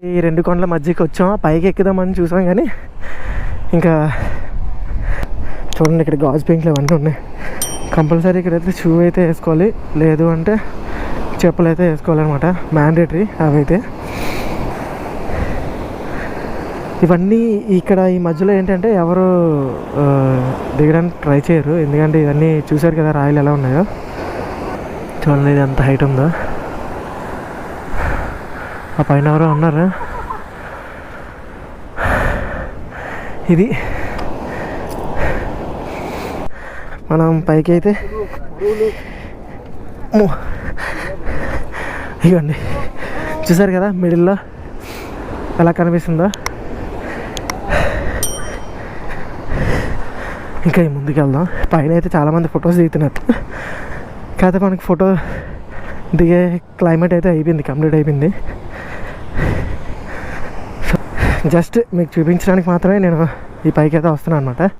ఈ 2 కొండల మధ్యకి వచ్చాం, పైకి ఎక్కుదామని చూసాం కానీ ఇంకా చూడండి ఇక్కడ గాజు పెయింట్లు అవన్నీ ఉన్నాయి. కంపల్సరీ ఇక్కడైతే షూ అయితే వేసుకోవాలి, లేదు అంటే చెప్పులు అయితే వేసుకోవాలన్నమాట, మ్యాండేటరీ అవైతే. ఇవన్నీ ఇక్కడ ఈ మధ్యలో ఏంటంటే ఎవరు దిగడానికి ట్రై చేయరు, ఎందుకంటే ఇవన్నీ చూసారు కదా రాయలు ఎలా ఉన్నాయో. చూడండి ఇది ఎంత హైట్ ఉందో. ఆ పైన ఎవరో ఉన్నారు. ఇది మనం పైకి అయితే ఇవ్వండి, చూసారు కదా మిడిల్లో ఎలా కనిపిస్తుందో. ఇంకా ముందుకు వెళ్దాం. పైన అయితే చాలామంది ఫొటోస్ దిగుతున్నారు, కాకపోతే మనకి ఫోటో దిగే క్లైమేట్ అయితే అయిపోయింది, కంప్లీట్ అయిపోయింది. జస్ట్ మీకు చూపించడానికి మాత్రమే నేను ఈ పైకి అయితే వస్తున్నాను అనమాట.